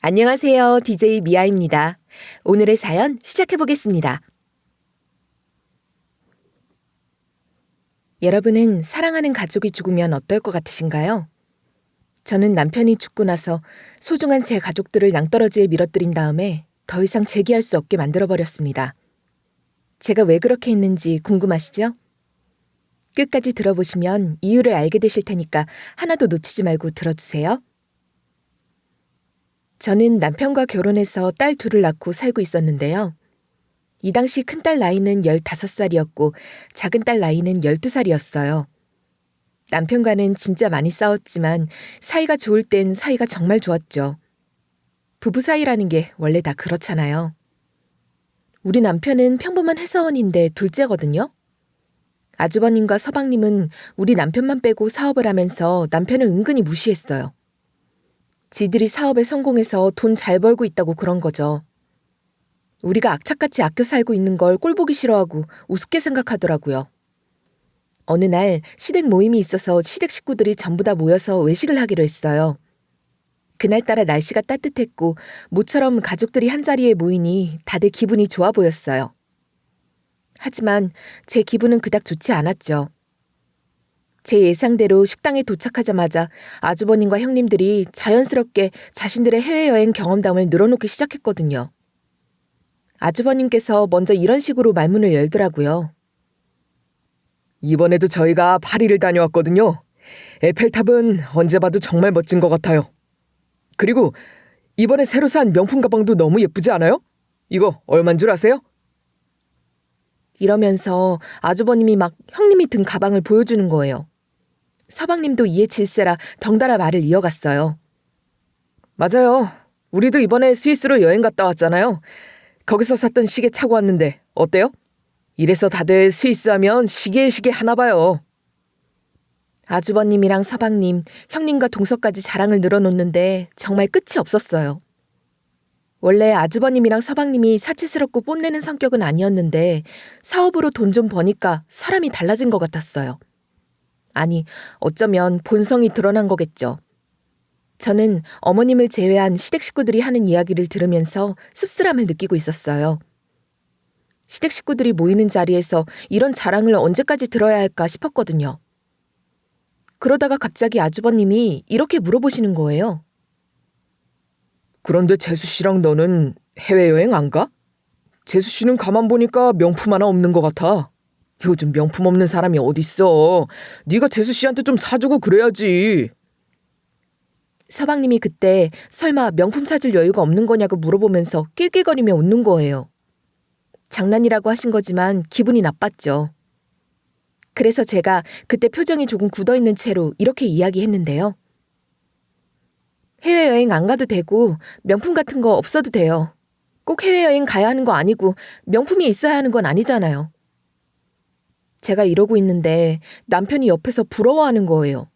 안녕하세요. DJ 미아입니다. 오늘의 사연 시작해 보겠습니다. 여러분은 사랑하는 가족이 죽으면 어떨 것 같으신가요? 저는 남편이 죽고 나서 소중한 제 가족들을 낭떠러지에 밀어뜨린 다음에 더 이상 재기할 수 없게 만들어버렸습니다. 제가 왜 그렇게 했는지 궁금하시죠? 끝까지 들어보시면 이유를 알게 되실 테니까 하나도 놓치지 말고 들어주세요. 저는 남편과 결혼해서 딸 둘을 낳고 살고 있었는데요. 이 당시 큰딸 나이는 15살이었고 작은 딸 나이는 12살이었어요. 남편과는 진짜 많이 싸웠지만 사이가 좋을 땐 사이가 정말 좋았죠. 부부 사이라는 게 원래 다 그렇잖아요. 우리 남편은 평범한 회사원인데 둘째거든요. 아주버님과 서방님은 우리 남편만 빼고 사업을 하면서 남편을 은근히 무시했어요. 지들이 사업에 성공해서 돈 잘 벌고 있다고 그런 거죠. 우리가 악착같이 아껴 살고 있는 걸 꼴보기 싫어하고 우습게 생각하더라고요. 어느 날 시댁 모임이 있어서 시댁 식구들이 전부 다 모여서 외식을 하기로 했어요. 그날따라 날씨가 따뜻했고 모처럼 가족들이 한자리에 모이니 다들 기분이 좋아 보였어요. 하지만 제 기분은 그닥 좋지 않았죠. 제 예상대로 식당에 도착하자마자 아주버님과 형님들이 자연스럽게 자신들의 해외여행 경험담을 늘어놓기 시작했거든요. 아주버님께서 먼저 이런 식으로 말문을 열더라고요. 이번에도 저희가 파리를 다녀왔거든요. 에펠탑은 언제 봐도 정말 멋진 것 같아요. 그리고 이번에 새로 산 명품 가방도 너무 예쁘지 않아요? 이거 얼만 줄 아세요? 이러면서 아주버님이 막 형님이 든 가방을 보여주는 거예요. 서방님도 이에 질세라 덩달아 말을 이어갔어요. 맞아요. 우리도 이번에 스위스로 여행 갔다 왔잖아요. 거기서 샀던 시계 차고 왔는데 어때요? 이래서 다들 스위스 하면 시계 하나 봐요. 아주버님이랑 서방님, 형님과 동서까지 자랑을 늘어놓는데 정말 끝이 없었어요. 원래 아주버님이랑 서방님이 사치스럽고 뽐내는 성격은 아니었는데 사업으로 돈 좀 버니까 사람이 달라진 것 같았어요. 아니, 어쩌면 본성이 드러난 거겠죠. 저는 어머님을 제외한 시댁 식구들이 하는 이야기를 들으면서 씁쓸함을 느끼고 있었어요. 시댁 식구들이 모이는 자리에서 이런 자랑을 언제까지 들어야 할까 싶었거든요. 그러다가 갑자기 아주버님이 이렇게 물어보시는 거예요. 그런데 재수 씨랑 너는 해외여행 안 가? 재수 씨는 가만 보니까 명품 하나 없는 것 같아. 요즘 명품 없는 사람이 어딨어. 네가 재수 씨한테 좀 사주고 그래야지. 서방님이 그때 설마 명품 사줄 여유가 없는 거냐고 물어보면서 낄낄거리며 웃는 거예요. 장난이라고 하신 거지만 기분이 나빴죠. 그래서 제가 그때 표정이 조금 굳어있는 채로 이렇게 이야기했는데요. 해외여행 안 가도 되고 명품 같은 거 없어도 돼요. 꼭 해외여행 가야 하는 거 아니고 명품이 있어야 하는 건 아니잖아요. 제가 이러고 있는데 남편이 옆에서 부러워하는 거예요.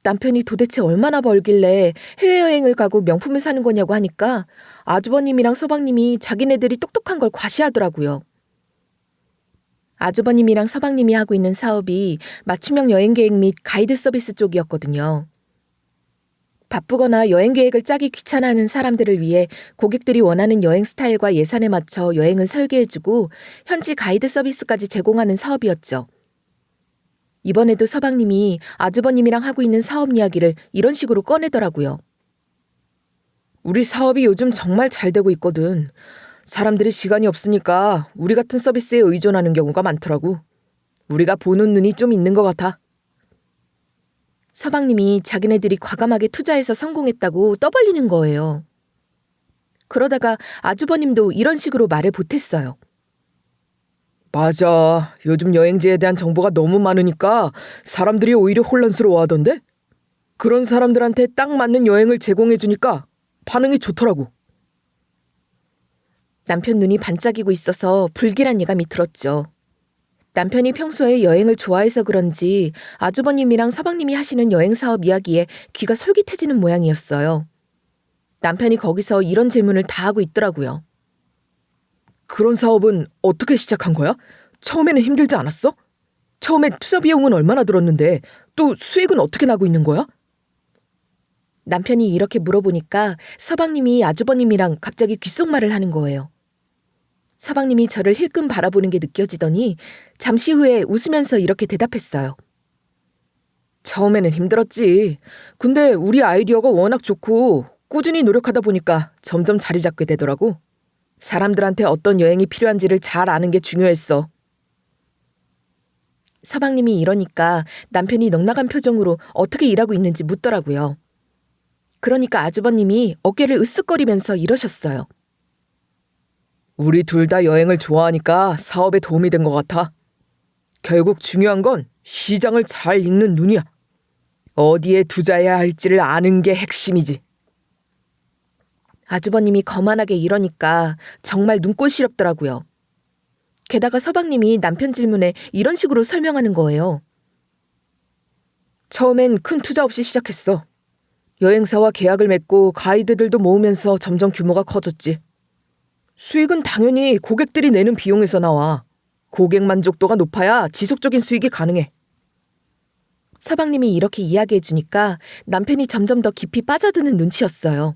남편이 도대체 얼마나 벌길래 해외여행을 가고 명품을 사는 거냐고 하니까 아주버님이랑 서방님이 자기네들이 똑똑한 걸 과시하더라고요. 아주버님이랑 서방님이 하고 있는 사업이 맞춤형 여행 계획 및 가이드 서비스 쪽이었거든요. 바쁘거나 여행 계획을 짜기 귀찮아하는 사람들을 위해 고객들이 원하는 여행 스타일과 예산에 맞춰 여행을 설계해주고 현지 가이드 서비스까지 제공하는 사업이었죠. 이번에도 서방님이 아주버님이랑 하고 있는 사업 이야기를 이런 식으로 꺼내더라고요. 우리 사업이 요즘 정말 잘 되고 있거든. 사람들이 시간이 없으니까 우리 같은 서비스에 의존하는 경우가 많더라고. 우리가 보는 눈이 좀 있는 것 같아. 서방님이 자기네들이 과감하게 투자해서 성공했다고 떠벌리는 거예요. 그러다가 아주버님도 이런 식으로 말을 보탰어요. 맞아. 요즘 여행지에 대한 정보가 너무 많으니까 사람들이 오히려 혼란스러워하던데? 그런 사람들한테 딱 맞는 여행을 제공해주니까 반응이 좋더라고. 남편 눈이 반짝이고 있어서 불길한 예감이 들었죠. 남편이 평소에 여행을 좋아해서 그런지 아주버님이랑 서방님이 하시는 여행 사업 이야기에 귀가 솔깃해지는 모양이었어요. 남편이 거기서 이런 질문을 다 하고 있더라고요. 그런 사업은 어떻게 시작한 거야? 처음에는 힘들지 않았어? 처음에 투자 비용은 얼마나 들었는데 또 수익은 어떻게 나고 있는 거야? 남편이 이렇게 물어보니까 서방님이 아주버님이랑 갑자기 귓속말을 하는 거예요. 서방님이 저를 힐끔 바라보는 게 느껴지더니 잠시 후에 웃으면서 이렇게 대답했어요. 처음에는 힘들었지. 근데 우리 아이디어가 워낙 좋고 꾸준히 노력하다 보니까 점점 자리 잡게 되더라고. 사람들한테 어떤 여행이 필요한지를 잘 아는 게 중요했어. 서방님이 이러니까 남편이 넉나간 표정으로 어떻게 일하고 있는지 묻더라고요. 그러니까 아주버님이 어깨를 으쓱거리면서 이러셨어요. 우리 둘 다 여행을 좋아하니까 사업에 도움이 된 것 같아. 결국 중요한 건 시장을 잘 읽는 눈이야. 어디에 투자해야 할지를 아는 게 핵심이지. 아주버님이 거만하게 이러니까 정말 눈꼴 시렵더라고요. 게다가 서방님이 남편 질문에 이런 식으로 설명하는 거예요. 처음엔 큰 투자 없이 시작했어. 여행사와 계약을 맺고 가이드들도 모으면서 점점 규모가 커졌지. 수익은 당연히 고객들이 내는 비용에서 나와. 고객 만족도가 높아야 지속적인 수익이 가능해. 서방님이 이렇게 이야기해 주니까 남편이 점점 더 깊이 빠져드는 눈치였어요.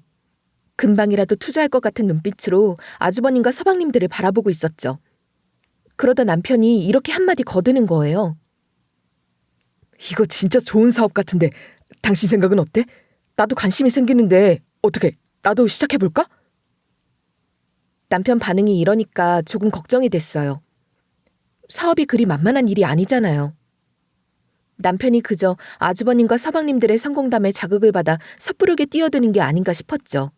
금방이라도 투자할 것 같은 눈빛으로 아주버님과 서방님들을 바라보고 있었죠. 그러다 남편이 이렇게 한마디 거드는 거예요. 이거 진짜 좋은 사업 같은데 당신 생각은 어때? 나도 관심이 생기는데 어떻게 나도 시작해볼까? 남편 반응이 이러니까 조금 걱정이 됐어요. 사업이 그리 만만한 일이 아니잖아요. 남편이 그저 아주버님과 서방님들의 성공담에 자극을 받아 섣부르게 뛰어드는 게 아닌가 싶었죠.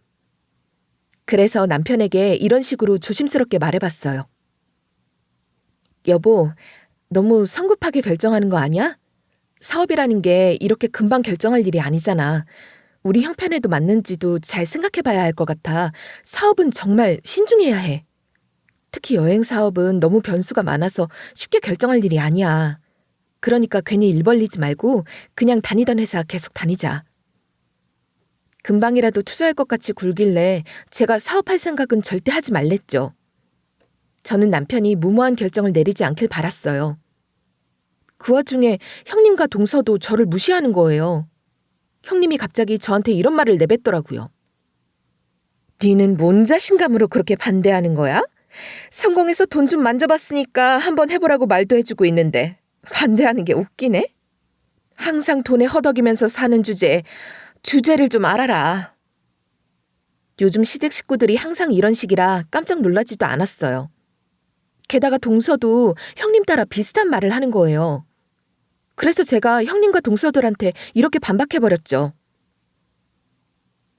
그래서 남편에게 이런 식으로 조심스럽게 말해봤어요. 여보, 너무 성급하게 결정하는 거 아니야? 사업이라는 게 이렇게 금방 결정할 일이 아니잖아. 우리 형편에도 맞는지도 잘 생각해봐야 할 것 같아. 사업은 정말 신중해야 해. 특히 여행 사업은 너무 변수가 많아서 쉽게 결정할 일이 아니야. 그러니까 괜히 일 벌리지 말고 그냥 다니던 회사 계속 다니자. 금방이라도 투자할 것 같이 굴길래 제가 사업할 생각은 절대 하지 말랬죠. 저는 남편이 무모한 결정을 내리지 않길 바랐어요. 그 와중에 형님과 동서도 저를 무시하는 거예요. 형님이 갑자기 저한테 이런 말을 내뱉더라고요. 니는 뭔 자신감으로 그렇게 반대하는 거야? 성공해서 돈 좀 만져봤으니까 한번 해보라고 말도 해주고 있는데 반대하는 게 웃기네? 항상 돈에 허덕이면서 사는 주제를 좀 알아라. 요즘 시댁 식구들이 항상 이런 식이라 깜짝 놀라지도 않았어요. 게다가 동서도 형님 따라 비슷한 말을 하는 거예요. 그래서 제가 형님과 동서들한테 이렇게 반박해버렸죠.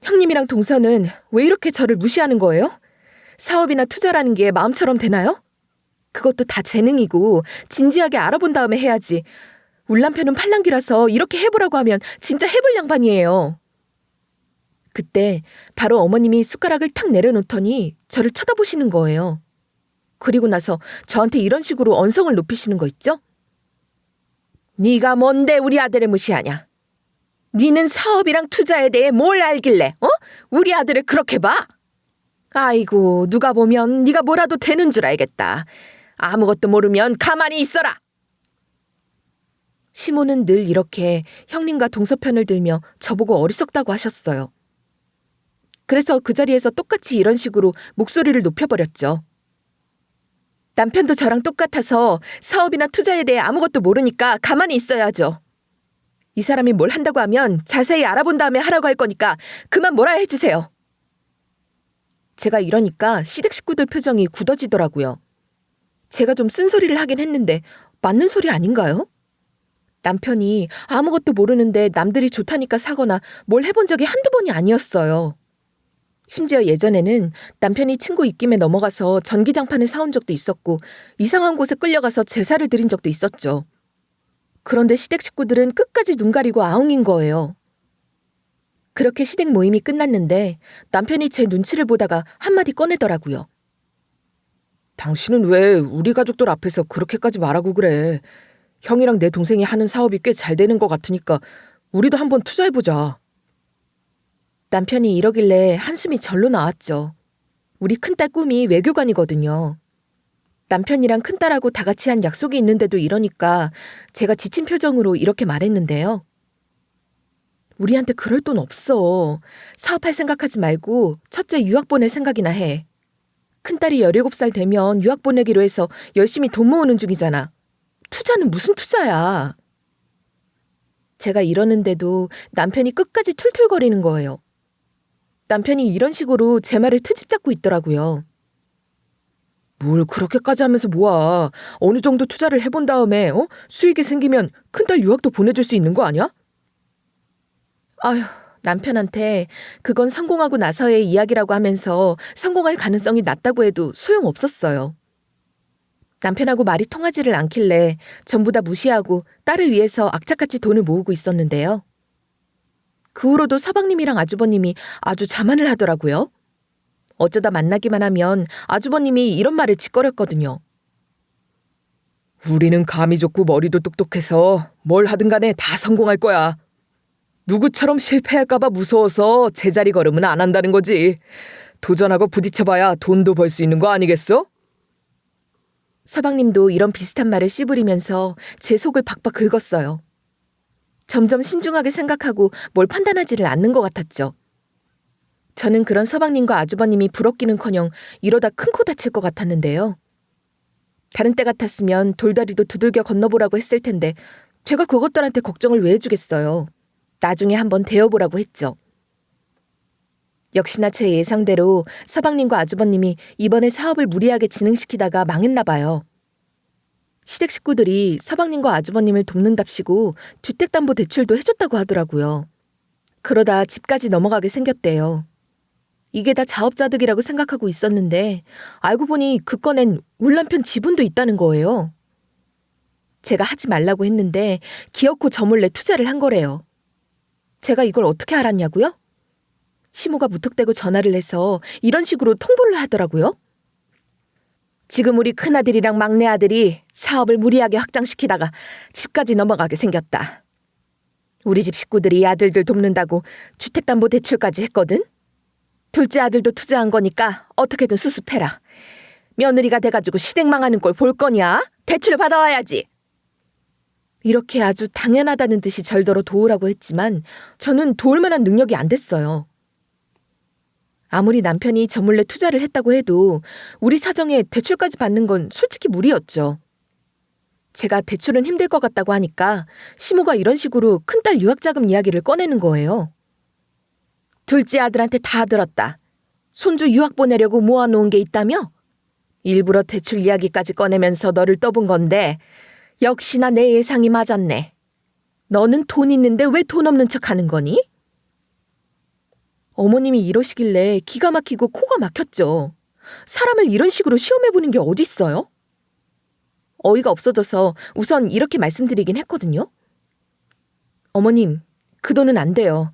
형님이랑 동서는 왜 이렇게 저를 무시하는 거예요? 사업이나 투자라는 게 마음처럼 되나요? 그것도 다 재능이고 진지하게 알아본 다음에 해야지. 울 남편은 팔랑귀라서 이렇게 해보라고 하면 진짜 해볼 양반이에요. 그때 바로 어머님이 숟가락을 탁 내려놓더니 저를 쳐다보시는 거예요. 그리고 나서 저한테 이런 식으로 언성을 높이시는 거 있죠? 네가 뭔데 우리 아들을 무시하냐? 니는 사업이랑 투자에 대해 뭘 알길래 우리 아들을 그렇게 봐? 아이고 누가 보면 네가 뭐라도 되는 줄 알겠다. 아무것도 모르면 가만히 있어라. 시모는 늘 이렇게 형님과 동서 편을 들며 저보고 어리석다고 하셨어요. 그래서 그 자리에서 똑같이 이런 식으로 목소리를 높여버렸죠. 남편도 저랑 똑같아서 사업이나 투자에 대해 아무것도 모르니까 가만히 있어야죠. 이 사람이 뭘 한다고 하면 자세히 알아본 다음에 하라고 할 거니까 그만 뭐라 해주세요. 제가 이러니까 시댁 식구들 표정이 굳어지더라고요. 제가 좀 쓴소리를 하긴 했는데 맞는 소리 아닌가요? 남편이 아무것도 모르는데 남들이 좋다니까 사거나 뭘 해본 적이 한두 번이 아니었어요. 심지어 예전에는 남편이 친구 입김에 넘어가서 전기장판을 사온 적도 있었고 이상한 곳에 끌려가서 제사를 드린 적도 있었죠. 그런데 시댁 식구들은 끝까지 눈 가리고 아웅인 거예요. 그렇게 시댁 모임이 끝났는데 남편이 제 눈치를 보다가 한마디 꺼내더라고요. 당신은 왜 우리 가족들 앞에서 그렇게까지 말하고 그래. 형이랑 내 동생이 하는 사업이 꽤 잘 되는 것 같으니까 우리도 한번 투자해보자. 남편이 이러길래 한숨이 절로 나왔죠. 우리 큰딸 꿈이 외교관이거든요. 남편이랑 큰딸하고 다 같이 한 약속이 있는데도 이러니까 제가 지친 표정으로 이렇게 말했는데요. 우리한테 그럴 돈 없어. 사업할 생각하지 말고 첫째 유학 보낼 생각이나 해. 큰딸이 17살 되면 유학 보내기로 해서 열심히 돈 모으는 중이잖아. 투자는 무슨 투자야. 제가 이러는데도 남편이 끝까지 툴툴거리는 거예요. 남편이 이런 식으로 제 말을 트집 잡고 있더라고요. 뭘 그렇게까지 하면서 모아. 어느 정도 투자를 해본 다음에 수익이 생기면 큰딸 유학도 보내줄 수 있는 거 아니야? 아휴, 남편한테 그건 성공하고 나서의 이야기라고 하면서 성공할 가능성이 낮다고 해도 소용없었어요. 남편하고 말이 통하지를 않길래 전부 다 무시하고 딸을 위해서 악착같이 돈을 모으고 있었는데요. 그 후로도 서방님이랑 아주버님이 아주 자만을 하더라고요. 어쩌다 만나기만 하면 아주버님이 이런 말을 짓거렸거든요. 우리는 감이 좋고 머리도 똑똑해서 뭘 하든 간에 다 성공할 거야. 누구처럼 실패할까봐 무서워서 제자리 걸음은 안 한다는 거지. 도전하고 부딪혀봐야 돈도 벌 수 있는 거 아니겠어? 서방님도 이런 비슷한 말을 씨부리면서 제 속을 박박 긁었어요. 점점 신중하게 생각하고 뭘 판단하지를 않는 것 같았죠. 저는 그런 서방님과 아주버님이 부럽기는커녕 이러다 큰 코 다칠 것 같았는데요. 다른 때 같았으면 돌다리도 두들겨 건너보라고 했을 텐데 제가 그것들한테 걱정을 왜 해주겠어요. 나중에 한번 대어보라고 했죠. 역시나 제 예상대로 서방님과 아주버님이 이번에 사업을 무리하게 진행시키다가 망했나 봐요. 시댁 식구들이 서방님과 아주버님을 돕는답시고 주택담보대출도 해줬다고 하더라고요. 그러다 집까지 넘어가게 생겼대요. 이게 다 자업자득이라고 생각하고 있었는데 알고 보니 그 건엔 울 남편 지분도 있다는 거예요. 제가 하지 말라고 했는데 기어코 저 몰래 투자를 한 거래요. 제가 이걸 어떻게 알았냐고요? 시모가 무턱대고 전화를 해서 이런 식으로 통보를 하더라고요. 지금 우리 큰아들이랑 막내아들이 사업을 무리하게 확장시키다가 집까지 넘어가게 생겼다. 우리 집 식구들이 아들들 돕는다고 주택담보대출까지 했거든? 둘째 아들도 투자한 거니까 어떻게든 수습해라. 며느리가 돼가지고 시댁 망하는 꼴 볼 거냐? 대출을 받아와야지. 이렇게 아주 당연하다는 듯이 절더러 도우라고 했지만 저는 도울 만한 능력이 안 됐어요. 아무리 남편이 저 몰래 투자를 했다고 해도 우리 사정에 대출까지 받는 건 솔직히 무리였죠. 제가 대출은 힘들 것 같다고 하니까 시모가 이런 식으로 큰딸 유학자금 이야기를 꺼내는 거예요. 둘째 아들한테 다 들었다. 손주 유학 보내려고 모아놓은 게 있다며? 일부러 대출 이야기까지 꺼내면서 너를 떠본 건데 역시나 내 예상이 맞았네. 너는 돈 있는데 왜 돈 없는 척 하는 거니? 어머님이 이러시길래 기가 막히고 코가 막혔죠. 사람을 이런 식으로 시험해보는 게 어디 있어요? 어이가 없어져서 우선 이렇게 말씀드리긴 했거든요. 어머님, 그 돈은 안 돼요.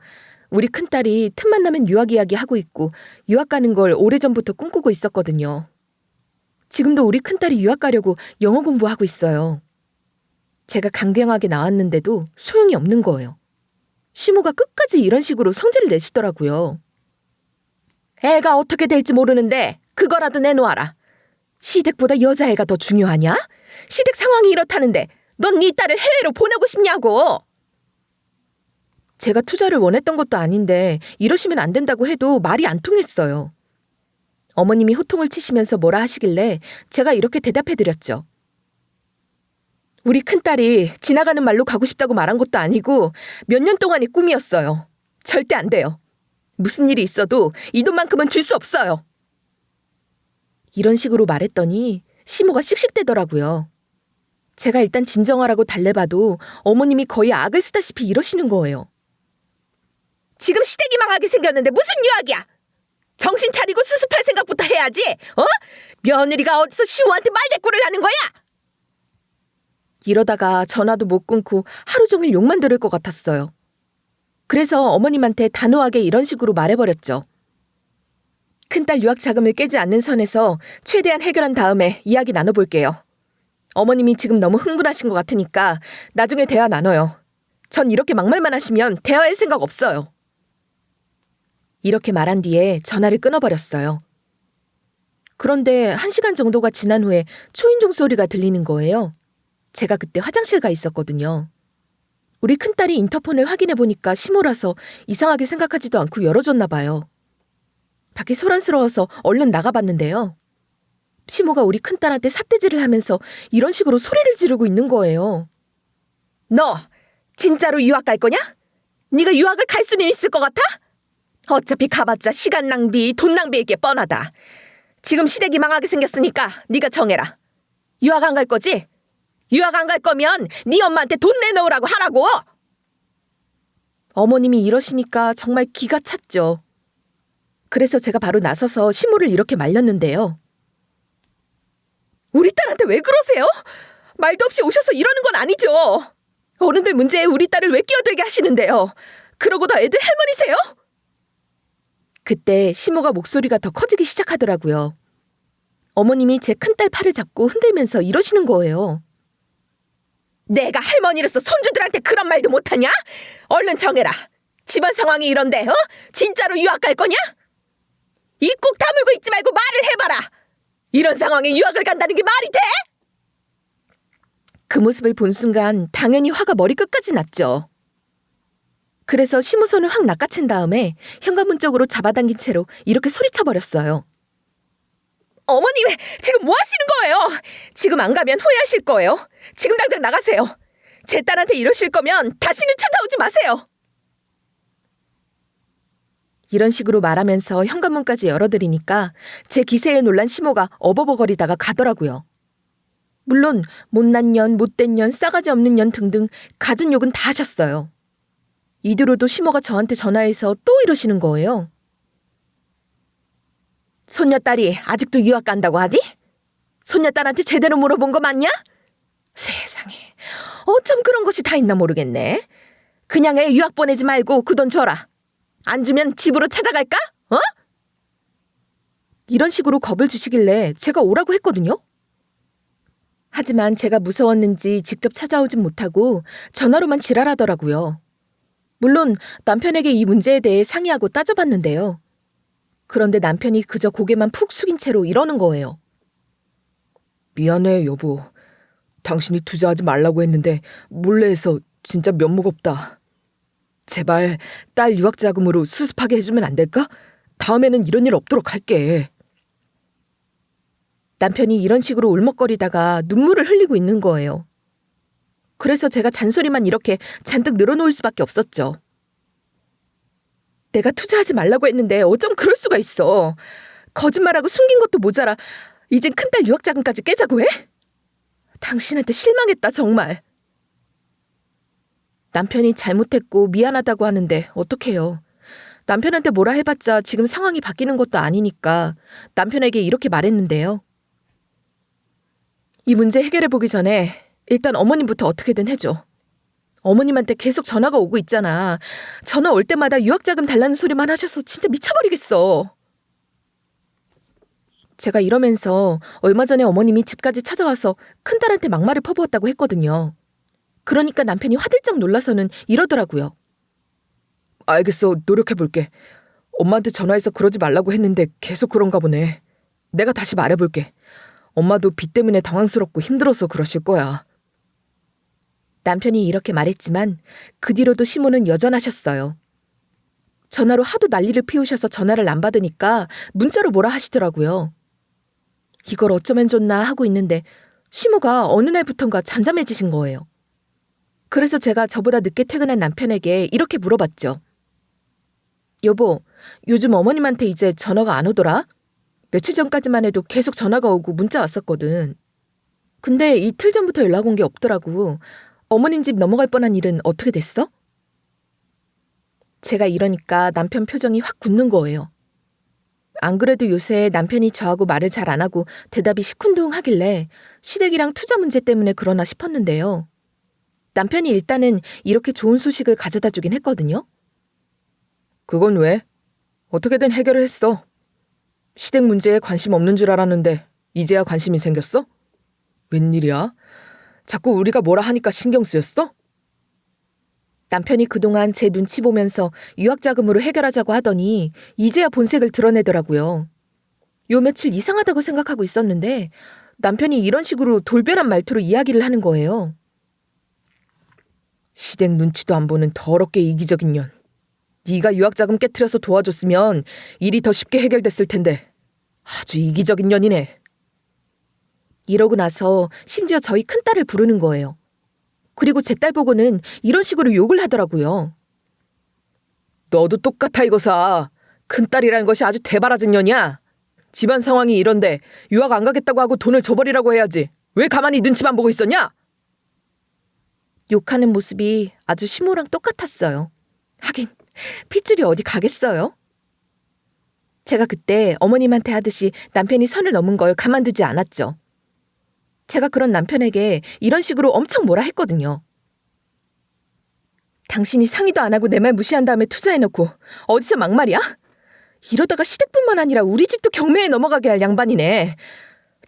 우리 큰딸이 틈만 나면 유학 이야기 하고 있고 유학 가는 걸 오래전부터 꿈꾸고 있었거든요. 지금도 우리 큰딸이 유학 가려고 영어 공부하고 있어요. 제가 강경하게 나왔는데도 소용이 없는 거예요. 시모가 끝까지 이런 식으로 성질을 내시더라고요. 애가 어떻게 될지 모르는데 그거라도 내놓아라. 시댁보다 여자애가 더 중요하냐? 시댁 상황이 이렇다는데 넌 네 딸을 해외로 보내고 싶냐고. 제가 투자를 원했던 것도 아닌데 이러시면 안 된다고 해도 말이 안 통했어요. 어머님이 호통을 치시면서 뭐라 하시길래 제가 이렇게 대답해드렸죠. 우리 큰딸이 지나가는 말로 가고 싶다고 말한 것도 아니고 몇 년 동안의 꿈이었어요. 절대 안 돼요. 무슨 일이 있어도 이 돈만큼은 줄 수 없어요. 이런 식으로 말했더니 시모가 씩씩대더라고요. 제가 일단 진정하라고 달래봐도 어머님이 거의 악을 쓰다시피 이러시는 거예요. 지금 시댁이 망하게 생겼는데 무슨 유학이야? 정신 차리고 수습할 생각부터 해야지. 며느리가 어디서 시모한테 말대꾸를 하는 거야? 이러다가 전화도 못 끊고 하루 종일 욕만 들을 것 같았어요. 그래서 어머님한테 단호하게 이런 식으로 말해버렸죠. 큰딸 유학 자금을 깨지 않는 선에서 최대한 해결한 다음에 이야기 나눠볼게요. 어머님이 지금 너무 흥분하신 것 같으니까 나중에 대화 나눠요. 전 이렇게 막말만 하시면 대화할 생각 없어요. 이렇게 말한 뒤에 전화를 끊어버렸어요. 그런데 1시간 정도가 지난 후에 초인종 소리가 들리는 거예요. 제가 그때 화장실 가 있었거든요. 우리 큰딸이 인터폰을 확인해 보니까 시모라서 이상하게 생각하지도 않고 열어줬나 봐요. 밖이 소란스러워서 얼른 나가봤는데요. 시모가 우리 큰딸한테 삿대질을 하면서 이런 식으로 소리를 지르고 있는 거예요. 너 진짜로 유학 갈 거냐? 네가 유학을 갈 수는 있을 것 같아? 어차피 가봤자 시간 낭비, 돈 낭비일 게 뻔하다. 지금 시댁이 망하게 생겼으니까 네가 정해라. 유학 안 갈 거지? 유학 안 갈 거면 네 엄마한테 돈 내놓으라고 하라고! 어머님이 이러시니까 정말 기가 찼죠. 그래서 제가 바로 나서서 시모를 이렇게 말렸는데요. 우리 딸한테 왜 그러세요? 말도 없이 오셔서 이러는 건 아니죠. 어른들 문제에 우리 딸을 왜 끼어들게 하시는데요? 그러고도 애들 할머니세요? 그때 시모가 목소리가 더 커지기 시작하더라고요. 어머님이 제 큰딸 팔을 잡고 흔들면서 이러시는 거예요. 내가 할머니로서 손주들한테 그런 말도 못하냐? 얼른 정해라. 집안 상황이 이런데 진짜로 유학 갈 거냐? 입 꼭 다물고 있지 말고 말을 해봐라. 이런 상황에 유학을 간다는 게 말이 돼? 그 모습을 본 순간 당연히 화가 머리끝까지 났죠. 그래서 시모 손을 확 낚아챈 다음에 현관문 쪽으로 잡아당긴 채로 이렇게 소리쳐버렸어요. 어머님, 지금 뭐 하시는 거예요? 지금 안 가면 후회하실 거예요. 지금 당장 나가세요. 제 딸한테 이러실 거면 다시는 찾아오지 마세요. 이런 식으로 말하면서 현관문까지 열어드리니까 제 기세에 놀란 시모가 어버버거리다가 가더라고요. 물론 못난 년, 못된 년, 싸가지 없는 년 등등 갖은 욕은 다 하셨어요. 이 뒤로도 시모가 저한테 전화해서 또 이러시는 거예요. 손녀딸이 아직도 유학 간다고 하디? 손녀딸한테 제대로 물어본 거 맞냐? 세상에, 어쩜 그런 것이 다 있나 모르겠네. 그냥 애 유학 보내지 말고 그 돈 줘라. 안 주면 집으로 찾아갈까? 이런 식으로 겁을 주시길래 제가 오라고 했거든요. 하지만 제가 무서웠는지 직접 찾아오진 못하고 전화로만 지랄하더라고요. 물론 남편에게 이 문제에 대해 상의하고 따져봤는데요. 그런데 남편이 그저 고개만 푹 숙인 채로 이러는 거예요. 미안해, 여보. 당신이 투자하지 말라고 했는데 몰래 해서 진짜 면목 없다. 제발 딸 유학 자금으로 수습하게 해주면 안 될까? 다음에는 이런 일 없도록 할게. 남편이 이런 식으로 울먹거리다가 눈물을 흘리고 있는 거예요. 그래서 제가 잔소리만 이렇게 잔뜩 늘어놓을 수밖에 없었죠. 내가 투자하지 말라고 했는데 어쩜 그럴 수가 있어. 거짓말하고 숨긴 것도 모자라 이젠 큰딸 유학 자금까지 깨자고 해? 당신한테 실망했다 정말. 남편이 잘못했고 미안하다고 하는데 어떡해요. 남편한테 뭐라 해봤자 지금 상황이 바뀌는 것도 아니니까 남편에게 이렇게 말했는데요. 이 문제 해결해보기 전에 일단 어머님부터 어떻게든 해줘. 어머님한테 계속 전화가 오고 있잖아. 전화 올 때마다 유학자금 달라는 소리만 하셔서 진짜 미쳐버리겠어. 제가 이러면서 얼마 전에 어머님이 집까지 찾아와서 큰딸한테 막말을 퍼부었다고 했거든요. 그러니까 남편이 화들짝 놀라서는 이러더라고요. 알겠어, 노력해볼게. 엄마한테 전화해서 그러지 말라고 했는데 계속 그런가 보네. 내가 다시 말해볼게. 엄마도 빚 때문에 당황스럽고 힘들어서 그러실 거야. 남편이 이렇게 말했지만 그 뒤로도 시모는 여전하셨어요. 전화로 하도 난리를 피우셔서 전화를 안 받으니까 문자로 뭐라 하시더라고요. 이걸 어쩌면 좋나 하고 있는데 시모가 어느 날부턴가 잠잠해지신 거예요. 그래서 제가 저보다 늦게 퇴근한 남편에게 이렇게 물어봤죠. 여보, 요즘 어머님한테 이제 전화가 안 오더라? 며칠 전까지만 해도 계속 전화가 오고 문자 왔었거든. 근데 이틀 전부터 연락 온 게 없더라고. 어머님 집 넘어갈 뻔한 일은 어떻게 됐어? 제가 이러니까 남편 표정이 확 굳는 거예요. 안 그래도 요새 남편이 저하고 말을 잘 안 하고 대답이 시큰둥하길래 시댁이랑 투자 문제 때문에 그러나 싶었는데요. 남편이 일단은 이렇게 좋은 소식을 가져다 주긴 했거든요. 그건 왜? 어떻게든 해결을 했어. 시댁 문제에 관심 없는 줄 알았는데 이제야 관심이 생겼어? 웬일이야? 자꾸 우리가 뭐라 하니까 신경 쓰였어? 남편이 그동안 제 눈치 보면서 유학자금으로 해결하자고 하더니 이제야 본색을 드러내더라고요. 요 며칠 이상하다고 생각하고 있었는데 남편이 이런 식으로 돌변한 말투로 이야기를 하는 거예요. 시댁 눈치도 안 보는 더럽게 이기적인 년. 네가 유학자금 깨트려서 도와줬으면 일이 더 쉽게 해결됐을 텐데. 아주 이기적인 년이네. 이러고 나서 심지어 저희 큰딸을 부르는 거예요. 그리고 제 딸 보고는 이런 식으로 욕을 하더라고요. 너도 똑같아 이거사. 큰딸이라는 것이 아주 대바라진 년이야. 집안 상황이 이런데 유학 안 가겠다고 하고 돈을 줘버리라고 해야지. 왜 가만히 눈치만 보고 있었냐? 욕하는 모습이 아주 시모랑 똑같았어요. 하긴 핏줄이 어디 가겠어요? 제가 그때 어머님한테 하듯이 남편이 선을 넘은 걸 가만두지 않았죠. 제가 그런 남편에게 이런 식으로 엄청 뭐라 했거든요. 당신이 상의도 안 하고 내 말 무시한 다음에 투자해놓고 어디서 막말이야? 이러다가 시댁뿐만 아니라 우리 집도 경매에 넘어가게 할 양반이네.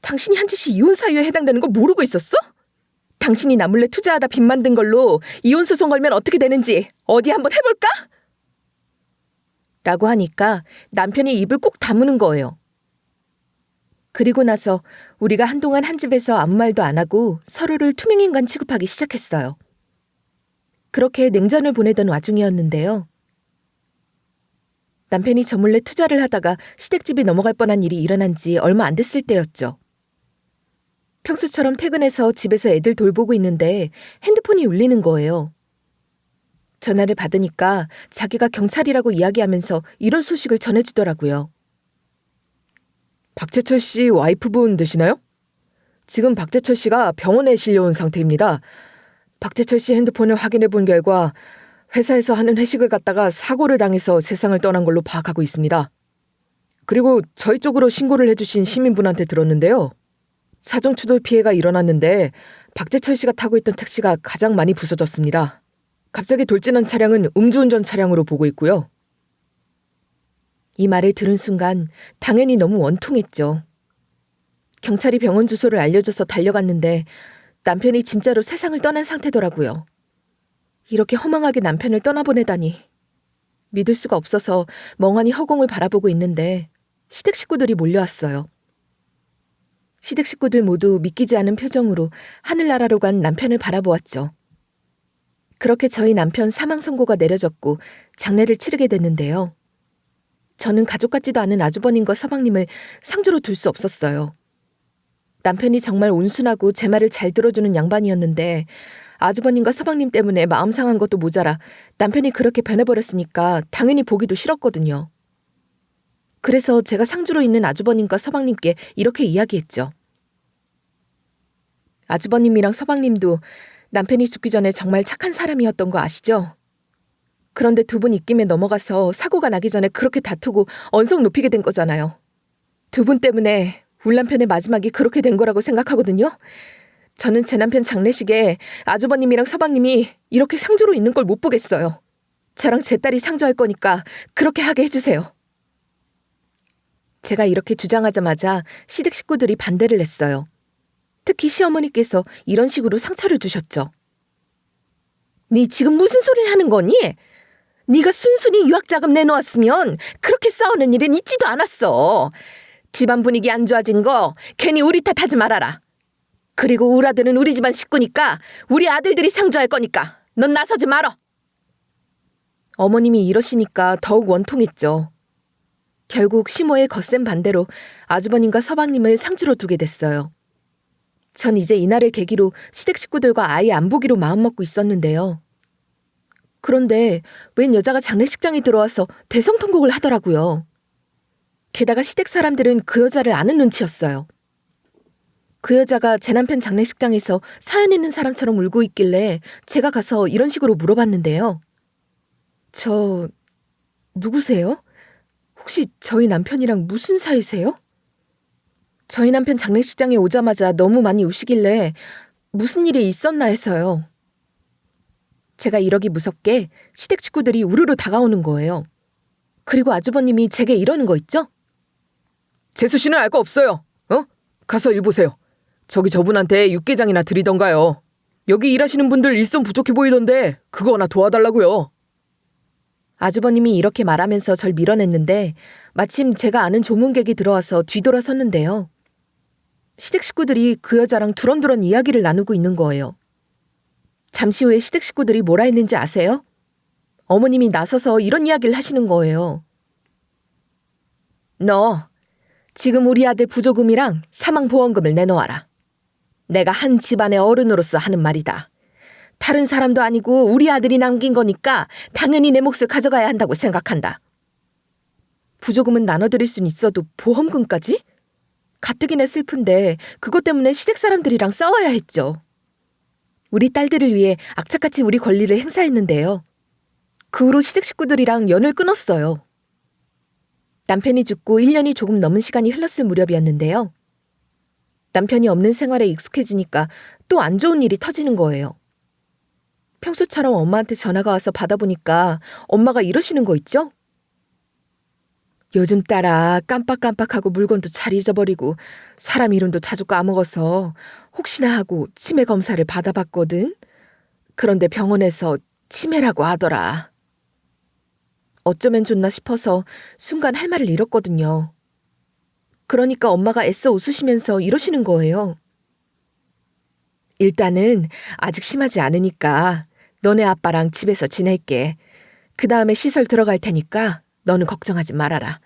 당신이 한 짓이 이혼 사유에 해당되는 거 모르고 있었어? 당신이 나 몰래 투자하다 빚 만든 걸로 이혼 소송 걸면 어떻게 되는지 어디 한번 해볼까? 라고 하니까 남편이 입을 꼭 다무는 거예요. 그리고 나서 우리가 한동안 한 집에서 아무 말도 안 하고 서로를 투명인간 취급하기 시작했어요. 그렇게 냉전을 보내던 와중이었는데요. 남편이 저 몰래 투자를 하다가 시댁집이 넘어갈 뻔한 일이 일어난 지 얼마 안 됐을 때였죠. 평소처럼 퇴근해서 집에서 애들 돌보고 있는데 핸드폰이 울리는 거예요. 전화를 받으니까 자기가 경찰이라고 이야기하면서 이런 소식을 전해주더라고요. 박재철 씨 와이프분 되시나요? 지금 박재철 씨가 병원에 실려온 상태입니다. 박재철 씨 핸드폰을 확인해 본 결과 회사에서 하는 회식을 갔다가 사고를 당해서 세상을 떠난 걸로 파악하고 있습니다. 그리고 저희 쪽으로 신고를 해주신 시민분한테 들었는데요. 사정 추돌 피해가 일어났는데 박재철 씨가 타고 있던 택시가 가장 많이 부서졌습니다. 갑자기 돌진한 차량은 음주운전 차량으로 보고 있고요. 이 말을 들은 순간 당연히 너무 원통했죠. 경찰이 병원 주소를 알려줘서 달려갔는데 남편이 진짜로 세상을 떠난 상태더라고요. 이렇게 허망하게 남편을 떠나보내다니. 믿을 수가 없어서 멍하니 허공을 바라보고 있는데 시댁 식구들이 몰려왔어요. 시댁 식구들 모두 믿기지 않은 표정으로 하늘나라로 간 남편을 바라보았죠. 그렇게 저희 남편 사망 선고가 내려졌고 장례를 치르게 됐는데요. 저는 가족 같지도 않은 아주버님과 서방님을 상주로 둘 수 없었어요. 남편이 정말 온순하고 제 말을 잘 들어주는 양반이었는데 아주버님과 서방님 때문에 마음 상한 것도 모자라 남편이 그렇게 변해버렸으니까 당연히 보기도 싫었거든요. 그래서 제가 상주로 있는 아주버님과 서방님께 이렇게 이야기했죠. 아주버님이랑 서방님도 남편이 죽기 전에 정말 착한 사람이었던 거 아시죠? 그런데 두 분 입김에 넘어가서 사고가 나기 전에 그렇게 다투고 언성 높이게 된 거잖아요. 두 분 때문에 울 남편의 마지막이 그렇게 된 거라고 생각하거든요. 저는 제 남편 장례식에 아주버님이랑 서방님이 이렇게 상주로 있는 걸 못 보겠어요. 저랑 제 딸이 상주할 거니까 그렇게 하게 해주세요. 제가 이렇게 주장하자마자 시댁 식구들이 반대를 했어요. 특히 시어머니께서 이런 식으로 상처를 주셨죠. 네 지금 무슨 소리를 하는 거니? 네가 순순히 유학자금 내놓았으면 그렇게 싸우는 일은 있지도 않았어. 집안 분위기 안 좋아진 거 괜히 우리 탓하지 말아라. 그리고 우리 아들은 우리 집안 식구니까 우리 아들들이 상주할 거니까 넌 나서지 말어. 어머님이 이러시니까 더욱 원통했죠. 결국 시모의 거센 반대로 아주버님과 서방님을 상주로 두게 됐어요. 전 이제 이날을 계기로 시댁 식구들과 아예 안 보기로 마음먹고 있었는데요. 그런데 웬 여자가 장례식장에 들어와서 대성통곡을 하더라고요. 게다가 시댁 사람들은 그 여자를 아는 눈치였어요. 그 여자가 제 남편 장례식장에서 사연 있는 사람처럼 울고 있길래 제가 가서 이런 식으로 물어봤는데요. 저 누구세요? 혹시 저희 남편이랑 무슨 사이세요? 저희 남편 장례식장에 오자마자 너무 많이 우시길래 무슨 일이 있었나 해서요. 제가 이러기 무섭게 시댁 식구들이 우르르 다가오는 거예요. 그리고 아주버님이 제게 이러는 거 있죠? 재수 씨는 알 거 없어요. 가서 일 보세요. 저기 저분한테 육개장이나 드리던가요. 여기 일하시는 분들 일손 부족해 보이던데 그거 하나 도와달라고요. 아주버님이 이렇게 말하면서 절 밀어냈는데 마침 제가 아는 조문객이 들어와서 뒤돌아섰는데요. 시댁 식구들이 그 여자랑 두런두런 이야기를 나누고 있는 거예요. 잠시 후에 시댁 식구들이 뭐라 했는지 아세요? 어머님이 나서서 이런 이야기를 하시는 거예요. 너 지금 우리 아들 부조금이랑 사망보험금을 내놓아라. 내가 한 집안의 어른으로서 하는 말이다. 다른 사람도 아니고 우리 아들이 남긴 거니까 당연히 내 몫을 가져가야 한다고 생각한다. 부조금은 나눠드릴 순 있어도 보험금까지? 가뜩이나 슬픈데 그것 때문에 시댁 사람들이랑 싸워야 했죠. 우리 딸들을 위해 악착같이 우리 권리를 행사했는데요. 그 후로 시댁 식구들이랑 연을 끊었어요. 남편이 죽고 1년이 조금 넘은 시간이 흘렀을 무렵이었는데요. 남편이 없는 생활에 익숙해지니까 또 안 좋은 일이 터지는 거예요. 평소처럼 엄마한테 전화가 와서 받아보니까 엄마가 이러시는 거 있죠? 요즘 따라 깜빡깜빡하고 물건도 잘 잊어버리고 사람 이름도 자주 까먹어서 혹시나 하고 치매 검사를 받아봤거든. 그런데 병원에서 치매라고 하더라. 어쩌면 좋나 싶어서 순간 할 말을 잃었거든요. 그러니까 엄마가 애써 웃으시면서 이러시는 거예요. 일단은 아직 심하지 않으니까 너네 아빠랑 집에서 지낼게. 그 다음에 시설 들어갈 테니까 너는 걱정하지 말아라.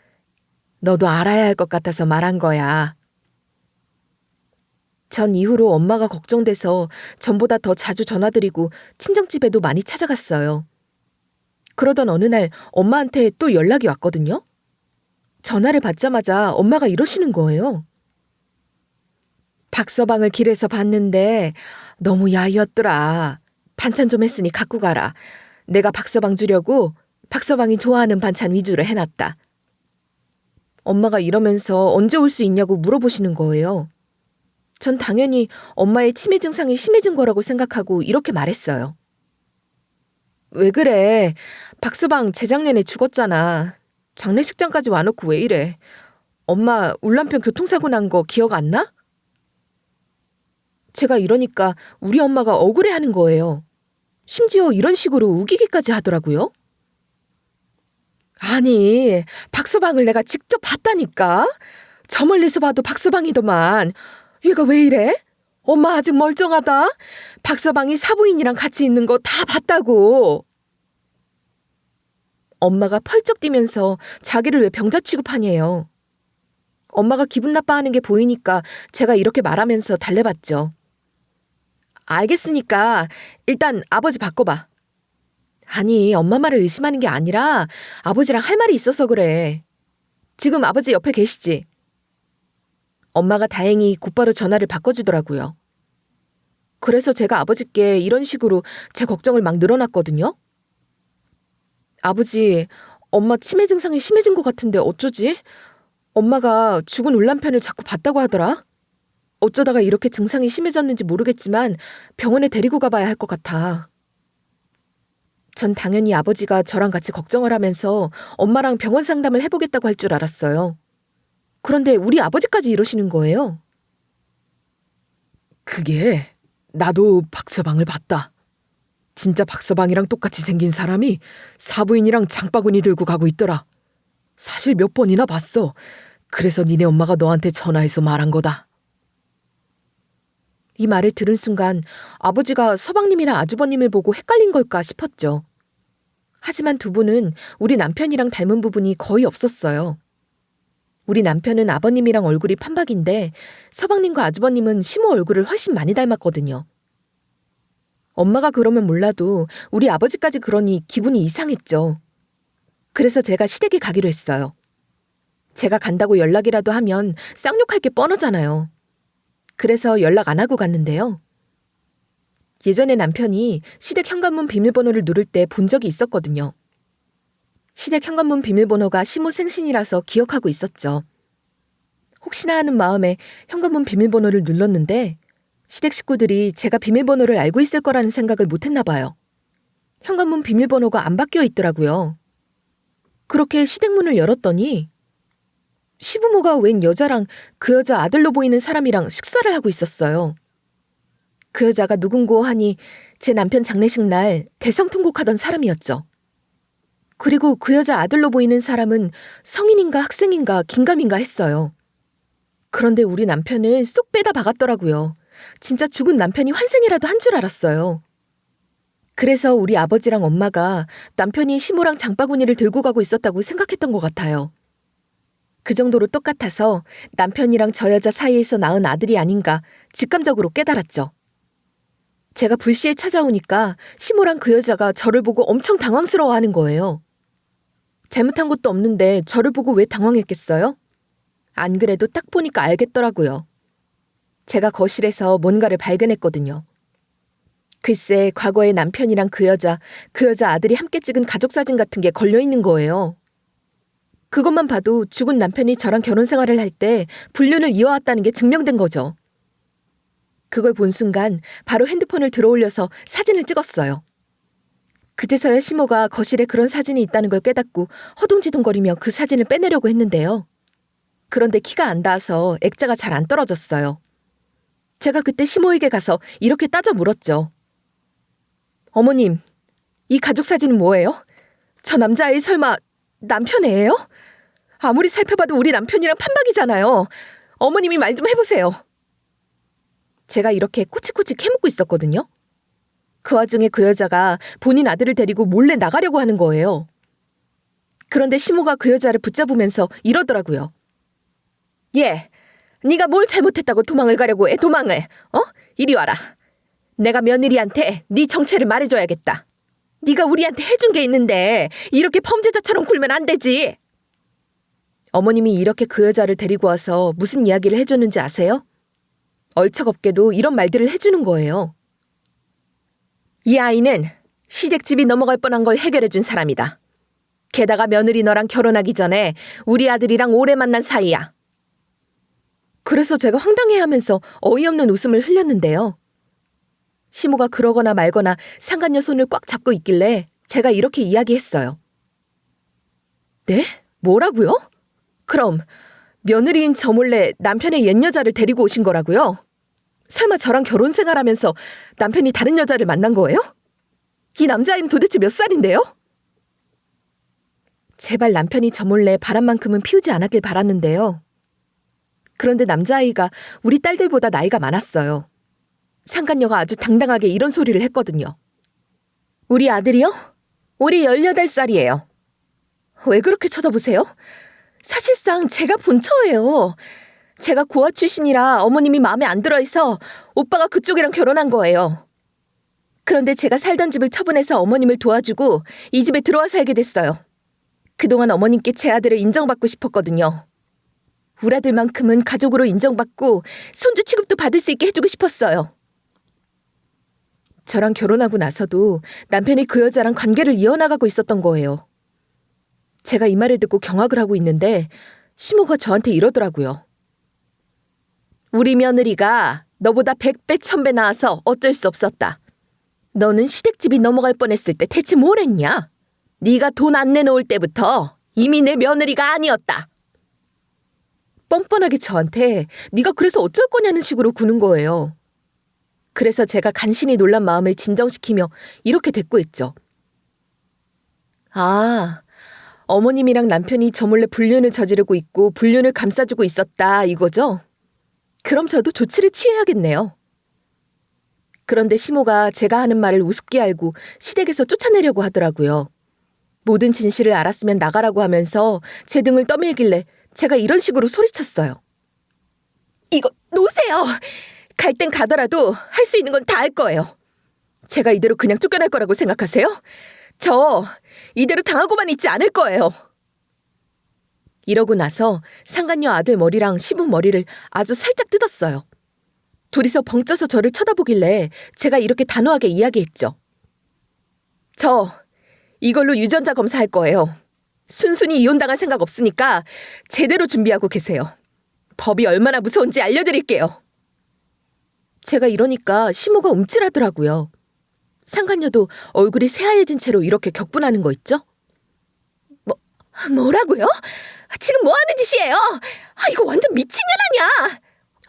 너도 알아야 할 것 같아서 말한 거야. 전 이후로 엄마가 걱정돼서 전보다 더 자주 전화드리고 친정집에도 많이 찾아갔어요. 그러던 어느 날 엄마한테 또 연락이 왔거든요. 전화를 받자마자 엄마가 이러시는 거예요. 박서방을 길에서 봤는데 너무 야이었더라. 반찬 좀 했으니 갖고 가라. 내가 박서방 주려고 박서방이 좋아하는 반찬 위주로 해놨다. 엄마가 이러면서 언제 올 수 있냐고 물어보시는 거예요. 전 당연히 엄마의 치매 증상이 심해진 거라고 생각하고 이렇게 말했어요. 왜 그래? 박서방 재작년에 죽었잖아. 장례식장까지 와놓고 왜 이래? 엄마 울남편 교통사고 난 거 기억 안 나? 제가 이러니까 우리 엄마가 억울해하는 거예요. 심지어 이런 식으로 우기기까지 하더라고요. 아니, 박서방을 내가 직접 봤다니까? 저 멀리서 봐도 박서방이더만. 얘가 왜 이래? 엄마 아직 멀쩡하다? 박서방이 사부인이랑 같이 있는 거 다 봤다고. 엄마가 펄쩍 뛰면서 자기를 왜 병자 취급하냐요. 엄마가 기분 나빠하는 게 보이니까 제가 이렇게 말하면서 달래봤죠. 알겠으니까 일단 아버지 바꿔봐. 아니, 엄마 말을 의심하는 게 아니라 아버지랑 할 말이 있어서 그래. 지금 아버지 옆에 계시지? 엄마가 다행히 곧바로 전화를 바꿔주더라고요. 그래서 제가 아버지께 이런 식으로 제 걱정을 막 늘어놨거든요. 아버지, 엄마 치매 증상이 심해진 것 같은데 어쩌지? 엄마가 죽은 울남편을 자꾸 봤다고 하더라. 어쩌다가 이렇게 증상이 심해졌는지 모르겠지만 병원에 데리고 가봐야 할 것 같아. 전 당연히 아버지가 저랑 같이 걱정을 하면서 엄마랑 병원 상담을 해보겠다고 할 줄 알았어요. 그런데 우리 아버지까지 이러시는 거예요. 그게 나도 박서방을 봤다. 진짜 박서방이랑 똑같이 생긴 사람이 사부인이랑 장바구니 들고 가고 있더라. 사실 몇 번이나 봤어. 그래서 니네 엄마가 너한테 전화해서 말한 거다. 이 말을 들은 순간 아버지가 서방님이랑 아주버님을 보고 헷갈린 걸까 싶었죠. 하지만 두 분은 우리 남편이랑 닮은 부분이 거의 없었어요. 우리 남편은 아버님이랑 얼굴이 판박인데 서방님과 아주버님은 시모 얼굴을 훨씬 많이 닮았거든요. 엄마가 그러면 몰라도 우리 아버지까지 그러니 기분이 이상했죠. 그래서 제가 시댁에 가기로 했어요. 제가 간다고 연락이라도 하면 쌍욕할 게 뻔하잖아요. 그래서 연락 안 하고 갔는데요. 예전에 남편이 시댁 현관문 비밀번호를 누를 때 본 적이 있었거든요. 시댁 현관문 비밀번호가 시모 생신이라서 기억하고 있었죠. 혹시나 하는 마음에 현관문 비밀번호를 눌렀는데 시댁 식구들이 제가 비밀번호를 알고 있을 거라는 생각을 못했나 봐요. 현관문 비밀번호가 안 바뀌어 있더라고요. 그렇게 시댁 문을 열었더니 시부모가 웬 여자랑 그 여자 아들로 보이는 사람이랑 식사를 하고 있었어요. 그 여자가 누군고 하니 제 남편 장례식 날 대성통곡하던 사람이었죠. 그리고 그 여자 아들로 보이는 사람은 성인인가 학생인가 긴가민가 했어요. 그런데 우리 남편을 쏙 빼다 박았더라고요. 진짜 죽은 남편이 환생이라도 한 줄 알았어요. 그래서 우리 아버지랑 엄마가 남편이 시모랑 장바구니를 들고 가고 있었다고 생각했던 것 같아요. 그 정도로 똑같아서 남편이랑 저 여자 사이에서 낳은 아들이 아닌가 직감적으로 깨달았죠. 제가 불시에 찾아오니까 시모랑 그 여자가 저를 보고 엄청 당황스러워하는 거예요. 잘못한 것도 없는데 저를 보고 왜 당황했겠어요? 안 그래도 딱 보니까 알겠더라고요. 제가 거실에서 뭔가를 발견했거든요. 글쎄, 과거에 남편이랑 그 여자 아들이 함께 찍은 가족사진 같은 게 걸려있는 거예요. 그것만 봐도 죽은 남편이 저랑 결혼 생활을 할 때 불륜을 이어왔다는 게 증명된 거죠. 그걸 본 순간 바로 핸드폰을 들어올려서 사진을 찍었어요. 그제서야 시모가 거실에 그런 사진이 있다는 걸 깨닫고 허둥지둥거리며 그 사진을 빼내려고 했는데요. 그런데 키가 안 닿아서 액자가 잘 안 떨어졌어요. 제가 그때 시모에게 가서 이렇게 따져 물었죠. 어머님, 이 가족 사진은 뭐예요? 저 남자아이 설마 남편 애예요? 아무리 살펴봐도 우리 남편이랑 판박이잖아요. 어머님이 말 좀 해보세요. 제가 이렇게 꼬치꼬치 캐묻고 있었거든요. 그 와중에 그 여자가 본인 아들을 데리고 몰래 나가려고 하는 거예요. 그런데 시모가 그 여자를 붙잡으면서 이러더라고요. 얘, 네가 뭘 잘못했다고 도망을 가려고 해, 도망을. 이리 와라. 내가 며느리한테 네 정체를 말해줘야겠다. 네가 우리한테 해준 게 있는데 이렇게 범죄자처럼 굴면 안 되지. 어머님이 이렇게 그 여자를 데리고 와서 무슨 이야기를 해줬는지 아세요? 얼척없게도 이런 말들을 해주는 거예요. 이 아이는 시댁집이 넘어갈 뻔한 걸 해결해준 사람이다. 게다가 며느리 너랑 결혼하기 전에 우리 아들이랑 오래 만난 사이야. 그래서 제가 황당해하면서 어이없는 웃음을 흘렸는데요. 시모가 그러거나 말거나 상간녀 손을 꽉 잡고 있길래 제가 이렇게 이야기했어요. 네? 뭐라고요? 그럼 며느리인 저 몰래 남편의 옛 여자를 데리고 오신 거라고요? 설마 저랑 결혼 생활하면서 남편이 다른 여자를 만난 거예요? 이 남자아이는 도대체 몇 살인데요? 제발 남편이 저 몰래 바람만큼은 피우지 않았길 바랐는데요. 그런데 남자아이가 우리 딸들보다 나이가 많았어요. 상간녀가 아주 당당하게 이런 소리를 했거든요. 우리 아들이요? 우리 18살이에요. 왜 그렇게 쳐다보세요? 사실상 제가 본처예요. 제가 고아 출신이라 어머님이 마음에 안 들어해서 오빠가 그쪽이랑 결혼한 거예요. 그런데 제가 살던 집을 처분해서 어머님을 도와주고 이 집에 들어와 살게 됐어요. 그동안 어머님께 제 아들을 인정받고 싶었거든요. 우리 아들만큼은 가족으로 인정받고 손주 취급도 받을 수 있게 해주고 싶었어요. 저랑 결혼하고 나서도 남편이 그 여자랑 관계를 이어나가고 있었던 거예요. 제가 이 말을 듣고 경악을 하고 있는데 시모가 저한테 이러더라고요. 우리 며느리가 너보다 100배 1000배 나아서 어쩔 수 없었다. 너는 시댁집이 넘어갈 뻔했을 때 대체 뭘 했냐? 네가 돈 안 내놓을 때부터 이미 내 며느리가 아니었다. 뻔뻔하게 저한테 네가 그래서 어쩔 거냐는 식으로 구는 거예요. 그래서 제가 간신히 놀란 마음을 진정시키며 이렇게 대꾸했죠. 아, 어머님이랑 남편이 저 몰래 불륜을 저지르고 있고 불륜을 감싸주고 있었다 이거죠? 그럼 저도 조치를 취해야겠네요. 그런데 시모가 제가 하는 말을 우습게 알고 시댁에서 쫓아내려고 하더라고요. 모든 진실을 알았으면 나가라고 하면서 제 등을 떠밀길래 제가 이런 식으로 소리쳤어요. 이거 놓으세요. 갈 땐 가더라도 할 수 있는 건 다 할 거예요. 제가 이대로 그냥 쫓겨날 거라고 생각하세요? 저 이대로 당하고만 있지 않을 거예요. 이러고 나서 상간녀 아들 머리랑 시부 머리를 아주 살짝 뜯었어요. 둘이서 벙쪄서 저를 쳐다보길래 제가 이렇게 단호하게 이야기했죠. 저 이걸로 유전자 검사할 거예요. 순순히 이혼당할 생각 없으니까 제대로 준비하고 계세요. 법이 얼마나 무서운지 알려드릴게요. 제가 이러니까 시모가 움찔하더라고요. 상간녀도 얼굴이 새하얘진 채로 이렇게 격분하는 거 있죠? 뭐라고요? 지금 뭐 하는 짓이에요? 이거 완전 미친년 아니야!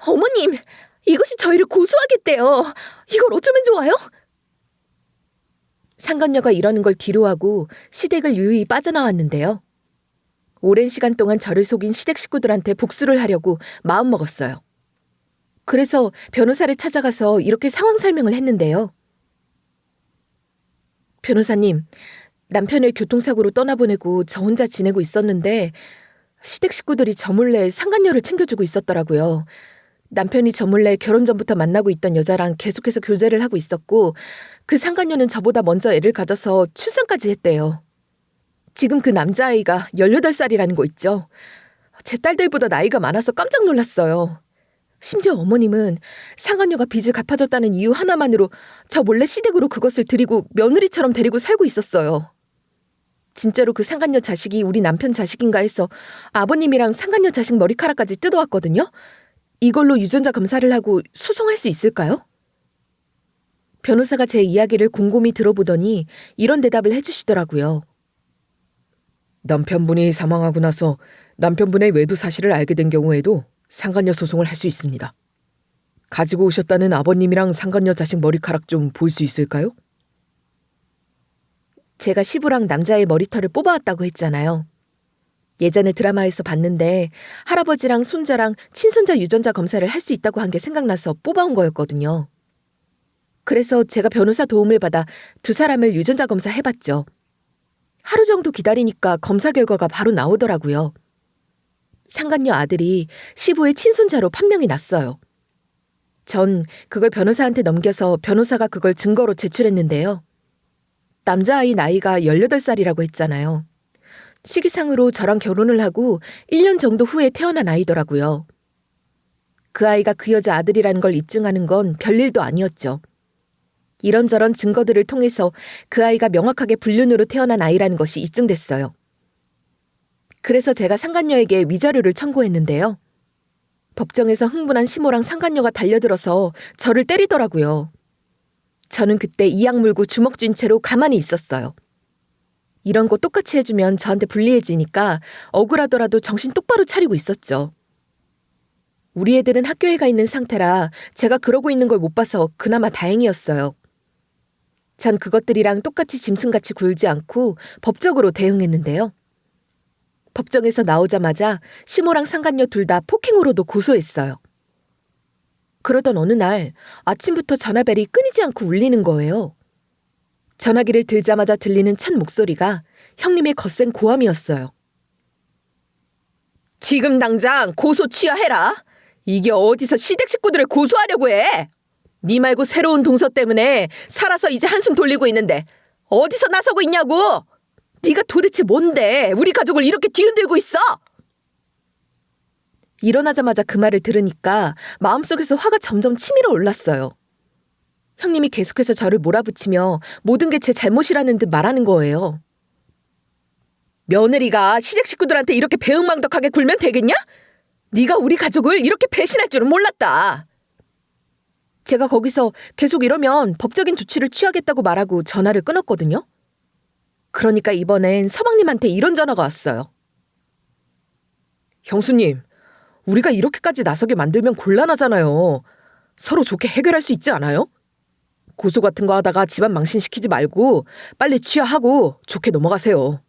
어머님, 이것이 저희를 고소하겠대요. 이걸 어쩌면 좋아요? 상간녀가 이러는 걸 뒤로하고 시댁을 유유히 빠져나왔는데요. 오랜 시간 동안 저를 속인 시댁 식구들한테 복수를 하려고 마음먹었어요. 그래서 변호사를 찾아가서 이렇게 상황 설명을 했는데요. 변호사님, 남편을 교통사고로 떠나보내고 저 혼자 지내고 있었는데 시댁 식구들이 저 몰래 상간녀를 챙겨주고 있었더라고요. 남편이 저 몰래 결혼 전부터 만나고 있던 여자랑 계속해서 교제를 하고 있었고 그 상간녀는 저보다 먼저 애를 가져서 출산까지 했대요. 지금 그 남자아이가 18살이라는 거 있죠. 제 딸들보다 나이가 많아서 깜짝 놀랐어요. 심지어 어머님은 상간녀가 빚을 갚아줬다는 이유 하나만으로 저 몰래 시댁으로 그것을 들이고 며느리처럼 데리고 살고 있었어요. 진짜로 그 상간녀 자식이 우리 남편 자식인가 해서 아버님이랑 상간녀 자식 머리카락까지 뜯어왔거든요. 이걸로 유전자 검사를 하고 소송할 수 있을까요? 변호사가 제 이야기를 곰곰이 들어보더니 이런 대답을 해주시더라고요. 남편분이 사망하고 나서 남편분의 외도 사실을 알게 된 경우에도 상간녀 소송을 할 수 있습니다. 가지고 오셨다는 아버님이랑 상간녀 자식 머리카락 좀 볼 수 있을까요? 제가 시부랑 남자의 머리털을 뽑아왔다고 했잖아요. 예전에 드라마에서 봤는데 할아버지랑 손자랑 친손자 유전자 검사를 할 수 있다고 한 게 생각나서 뽑아온 거였거든요. 그래서 제가 변호사 도움을 받아 두 사람을 유전자 검사해봤죠. 하루 정도 기다리니까 검사 결과가 바로 나오더라고요. 상간녀 아들이 시부의 친손자로 판명이 났어요. 전 그걸 변호사한테 넘겨서 변호사가 그걸 증거로 제출했는데요. 남자아이 나이가 18살이라고 했잖아요. 시기상으로 저랑 결혼을 하고 1년 정도 후에 태어난 아이더라고요. 그 아이가 그 여자 아들이라는 걸 입증하는 건 별일도 아니었죠. 이런저런 증거들을 통해서 그 아이가 명확하게 불륜으로 태어난 아이라는 것이 입증됐어요. 그래서 제가 상간녀에게 위자료를 청구했는데요. 법정에서 흥분한 시모랑 상간녀가 달려들어서 저를 때리더라고요. 저는 그때 이악 물고 주먹 쥔 채로 가만히 있었어요. 이런 거 똑같이 해주면 저한테 불리해지니까 억울하더라도 정신 똑바로 차리고 있었죠. 우리 애들은 학교에 가 있는 상태라 제가 그러고 있는 걸 못 봐서 그나마 다행이었어요. 전 그것들이랑 똑같이 짐승같이 굴지 않고 법적으로 대응했는데요. 법정에서 나오자마자 시모랑 상간녀 둘 다 폭행으로도 고소했어요. 그러던 어느 날 아침부터 전화벨이 끊이지 않고 울리는 거예요. 전화기를 들자마자 들리는 첫 목소리가 형님의 거센 고함이었어요. 지금 당장 고소 취하해라. 이게 어디서 시댁 식구들을 고소하려고 해. 네 말고 새로운 동서 때문에 살아서 이제 한숨 돌리고 있는데 어디서 나서고 있냐고. 네가 도대체 뭔데 우리 가족을 이렇게 뒤흔들고 있어. 일어나자마자 그 말을 들으니까 마음속에서 화가 점점 치밀어 올랐어요. 형님이 계속해서 저를 몰아붙이며 모든 게 제 잘못이라는 듯 말하는 거예요. 며느리가 시댁 식구들한테 이렇게 배은망덕하게 굴면 되겠냐? 네가 우리 가족을 이렇게 배신할 줄은 몰랐다. 제가 거기서 계속 이러면 법적인 조치를 취하겠다고 말하고 전화를 끊었거든요. 그러니까 이번엔 서방님한테 이런 전화가 왔어요. 형수님, 우리가 이렇게까지 나서게 만들면 곤란하잖아요. 서로 좋게 해결할 수 있지 않아요? 고소 같은 거 하다가 집안 망신시키지 말고 빨리 취하하고 좋게 넘어가세요.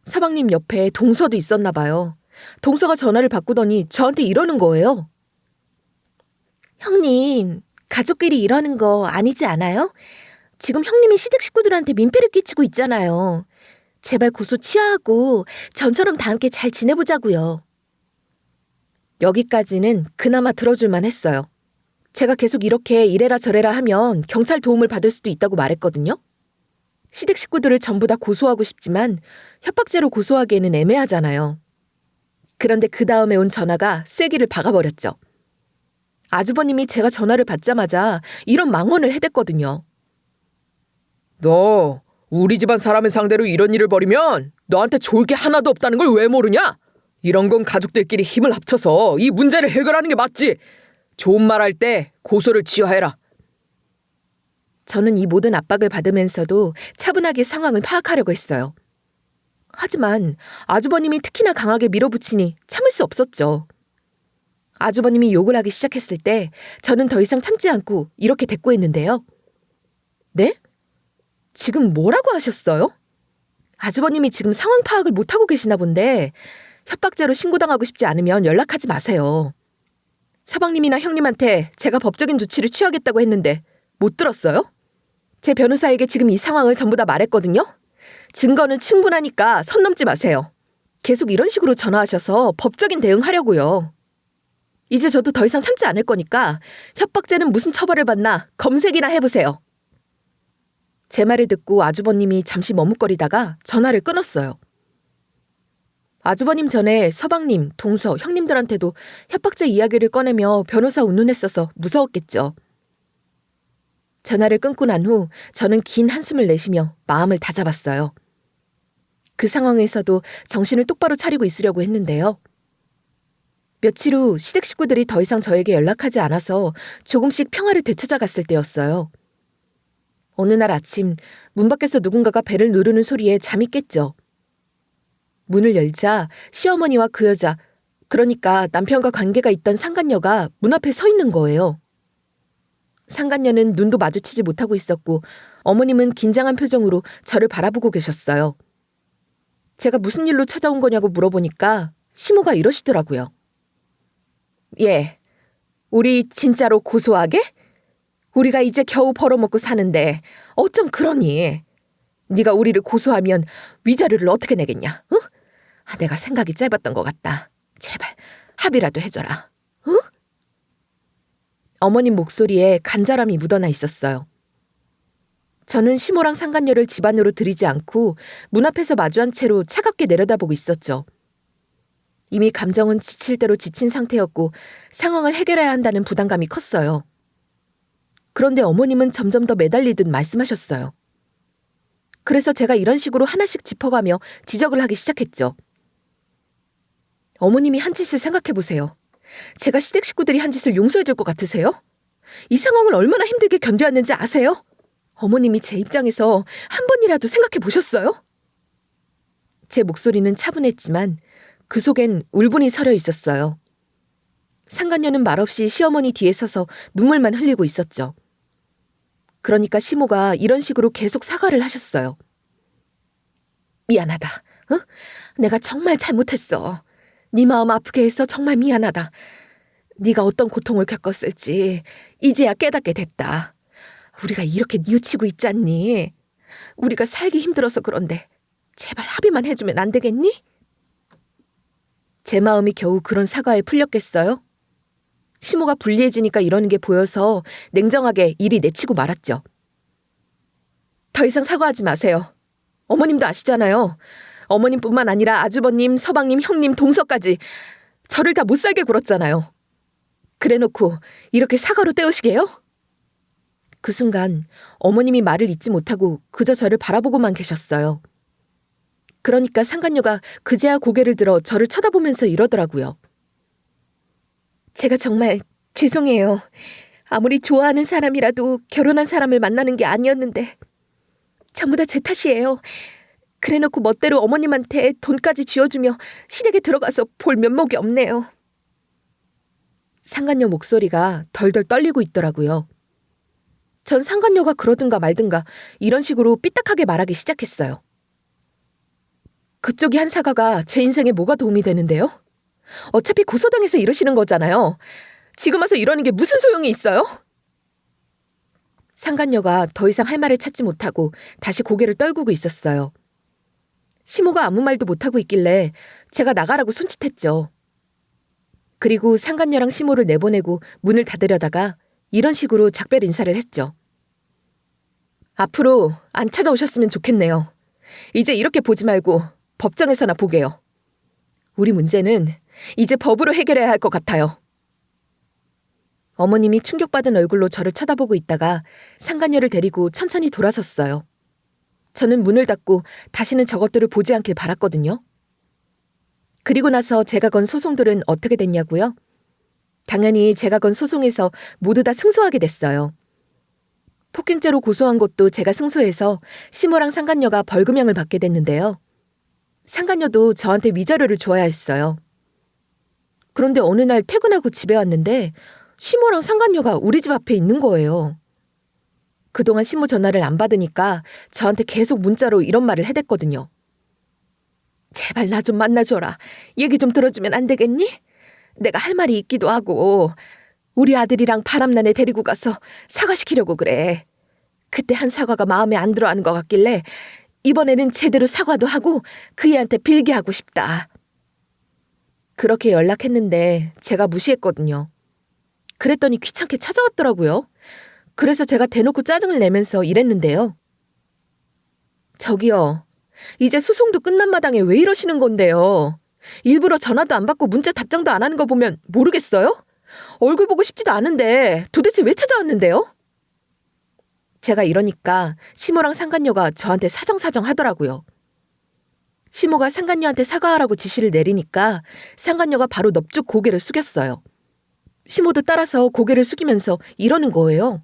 서방님 옆에 동서도 있었나 봐요. 동서가 전화를 바꾸더니 저한테 이러는 거예요. 형님, 가족끼리 이러는 거 아니지 않아요? 지금 형님이 시댁 식구들한테 민폐를 끼치고 있잖아요. 제발 고소 취하하고 전처럼 다 함께 잘 지내보자고요. 여기까지는 그나마 들어줄만 했어요. 제가 계속 이렇게 이래라 저래라 하면 경찰 도움을 받을 수도 있다고 말했거든요. 시댁 식구들을 전부 다 고소하고 싶지만 협박죄로 고소하기에는 애매하잖아요. 그런데 그 다음에 온 전화가 쐐기를 박아버렸죠. 아주버님이 제가 전화를 받자마자 이런 망언을 해댔거든요. 너 우리 집안 사람을 상대로 이런 일을 벌이면 너한테 좋을 게 하나도 없다는 걸 왜 모르냐? 이런 건 가족들끼리 힘을 합쳐서 이 문제를 해결하는 게 맞지. 좋은 말 할 때 고소를 취하해라. 저는 이 모든 압박을 받으면서도 차분하게 상황을 파악하려고 했어요. 하지만 아주버님이 특히나 강하게 밀어붙이니 참을 수 없었죠. 아주버님이 욕을 하기 시작했을 때 저는 더 이상 참지 않고 이렇게 대꾸했는데요. 네? 지금 뭐라고 하셨어요? 아주버님이 지금 상황 파악을 못하고 계시나 본데 협박죄로 신고당하고 싶지 않으면 연락하지 마세요. 서방님이나 형님한테 제가 법적인 조치를 취하겠다고 했는데 못 들었어요? 제 변호사에게 지금 이 상황을 전부 다 말했거든요. 증거는 충분하니까 선 넘지 마세요. 계속 이런 식으로 전화하셔서 법적인 대응하려고요. 이제 저도 더 이상 참지 않을 거니까 협박죄는 무슨 처벌을 받나 검색이나 해보세요. 제 말을 듣고 아주버님이 잠시 머뭇거리다가 전화를 끊었어요. 아주버님 전에 서방님, 동서, 형님들한테도 협박죄 이야기를 꺼내며 변호사 운운했어서 무서웠겠죠. 전화를 끊고 난 후 저는 긴 한숨을 내쉬며 마음을 다잡았어요. 그 상황에서도 정신을 똑바로 차리고 있으려고 했는데요. 며칠 후 시댁 식구들이 더 이상 저에게 연락하지 않아서 조금씩 평화를 되찾아갔을 때였어요. 어느 날 아침 문 밖에서 누군가가 벨을 누르는 소리에 잠이 깼죠. 문을 열자 시어머니와 그 여자, 그러니까 남편과 관계가 있던 상간녀가 문 앞에 서 있는 거예요. 상간녀는 눈도 마주치지 못하고 있었고 어머님은 긴장한 표정으로 저를 바라보고 계셨어요. 제가 무슨 일로 찾아온 거냐고 물어보니까 시모가 이러시더라고요. 예, 우리 진짜로 고소하게? 우리가 이제 겨우 벌어먹고 사는데 어쩜 그러니? 네가 우리를 고소하면 위자료를 어떻게 내겠냐? 응? 내가 생각이 짧았던 것 같다. 제발 합의라도 해줘라. 응? 어머님 목소리에 간절함이 묻어나 있었어요. 저는 시모랑 상간녀를 집 안으로 들이지 않고 문 앞에서 마주한 채로 차갑게 내려다보고 있었죠. 이미 감정은 지칠 대로 지친 상태였고 상황을 해결해야 한다는 부담감이 컸어요. 그런데 어머님은 점점 더 매달리듯 말씀하셨어요. 그래서 제가 이런 식으로 하나씩 짚어가며 지적을 하기 시작했죠. 어머님이 한 짓을 생각해보세요. 제가 시댁 식구들이 한 짓을 용서해줄 것 같으세요? 이 상황을 얼마나 힘들게 견뎌왔는지 아세요? 어머님이 제 입장에서 한 번이라도 생각해보셨어요? 제 목소리는 차분했지만 그 속엔 울분이 서려 있었어요. 상간녀는 말없이 시어머니 뒤에 서서 눈물만 흘리고 있었죠. 그러니까 시모가 이런 식으로 계속 사과를 하셨어요. 미안하다. 응? 내가 정말 잘못했어. 네 마음 아프게 해서 정말 미안하다. 네가 어떤 고통을 겪었을지 이제야 깨닫게 됐다. 우리가 이렇게 뉘우치고 있잖니. 우리가 살기 힘들어서 그런데 제발 합의만 해주면 안 되겠니? 제 마음이 겨우 그런 사과에 풀렸겠어요? 시모가 불리해지니까 이러는 게 보여서 냉정하게 이리 내치고 말았죠. 더 이상 사과하지 마세요. 어머님도 아시잖아요. 어머님뿐만 아니라 아주버님, 서방님, 형님, 동서까지 저를 다 못살게 굴었잖아요. 그래놓고 이렇게 사과로 때우시게요? 그 순간 어머님이 말을 잇지 못하고 그저 저를 바라보고만 계셨어요. 그러니까 상간녀가 그제야 고개를 들어 저를 쳐다보면서 이러더라고요. 제가 정말 죄송해요. 아무리 좋아하는 사람이라도 결혼한 사람을 만나는 게 아니었는데 전부 다 제 탓이에요. 그래놓고 멋대로 어머님한테 돈까지 쥐어주며 시댁에 들어가서 볼 면목이 없네요. 상간녀 목소리가 덜덜 떨리고 있더라고요. 전 상간녀가 그러든가 말든가 이런 식으로 삐딱하게 말하기 시작했어요. 그쪽이 한 사과가 제 인생에 뭐가 도움이 되는데요? 어차피 고소당해서 이러시는 거잖아요. 지금 와서 이러는 게 무슨 소용이 있어요? 상간녀가 더 이상 할 말을 찾지 못하고 다시 고개를 떨구고 있었어요. 시모가 아무 말도 못하고 있길래 제가 나가라고 손짓했죠. 그리고 상간녀랑 시모를 내보내고 문을 닫으려다가 이런 식으로 작별 인사를 했죠. 앞으로 안 찾아오셨으면 좋겠네요. 이제 이렇게 보지 말고 법정에서나 보게요. 우리 문제는 이제 법으로 해결해야 할 것 같아요. 어머님이 충격받은 얼굴로 저를 쳐다보고 있다가 상간녀를 데리고 천천히 돌아섰어요. 저는 문을 닫고 다시는 저것들을 보지 않길 바랐거든요. 그리고 나서 제가 건 소송들은 어떻게 됐냐고요? 당연히 제가 건 소송에서 모두 다 승소하게 됐어요. 폭행죄로 고소한 것도 제가 승소해서 시모랑 상간녀가 벌금형을 받게 됐는데요. 상간녀도 저한테 위자료를 줘야 했어요. 그런데 어느 날 퇴근하고 집에 왔는데 시모랑 상간녀가 우리 집 앞에 있는 거예요. 그동안 시모 전화를 안 받으니까 저한테 계속 문자로 이런 말을 해댔거든요. 제발 나 좀 만나줘라. 얘기 좀 들어주면 안 되겠니? 내가 할 말이 있기도 하고 우리 아들이랑 바람난 애 데리고 가서 사과시키려고 그래. 그때 한 사과가 마음에 안 들어하는 것 같길래 이번에는 제대로 사과도 하고 그 애한테 빌게 하고 싶다. 그렇게 연락했는데 제가 무시했거든요. 그랬더니 귀찮게 찾아왔더라고요. 그래서 제가 대놓고 짜증을 내면서 이랬는데요. 저기요, 이제 소송도 끝난 마당에 왜 이러시는 건데요? 일부러 전화도 안 받고 문자 답장도 안 하는 거 보면 모르겠어요? 얼굴 보고 싶지도 않은데 도대체 왜 찾아왔는데요? 제가 이러니까 시모랑 상간녀가 저한테 사정사정 하더라고요. 시모가 상간녀한테 사과하라고 지시를 내리니까 상간녀가 바로 넙죽 고개를 숙였어요. 시모도 따라서 고개를 숙이면서 이러는 거예요.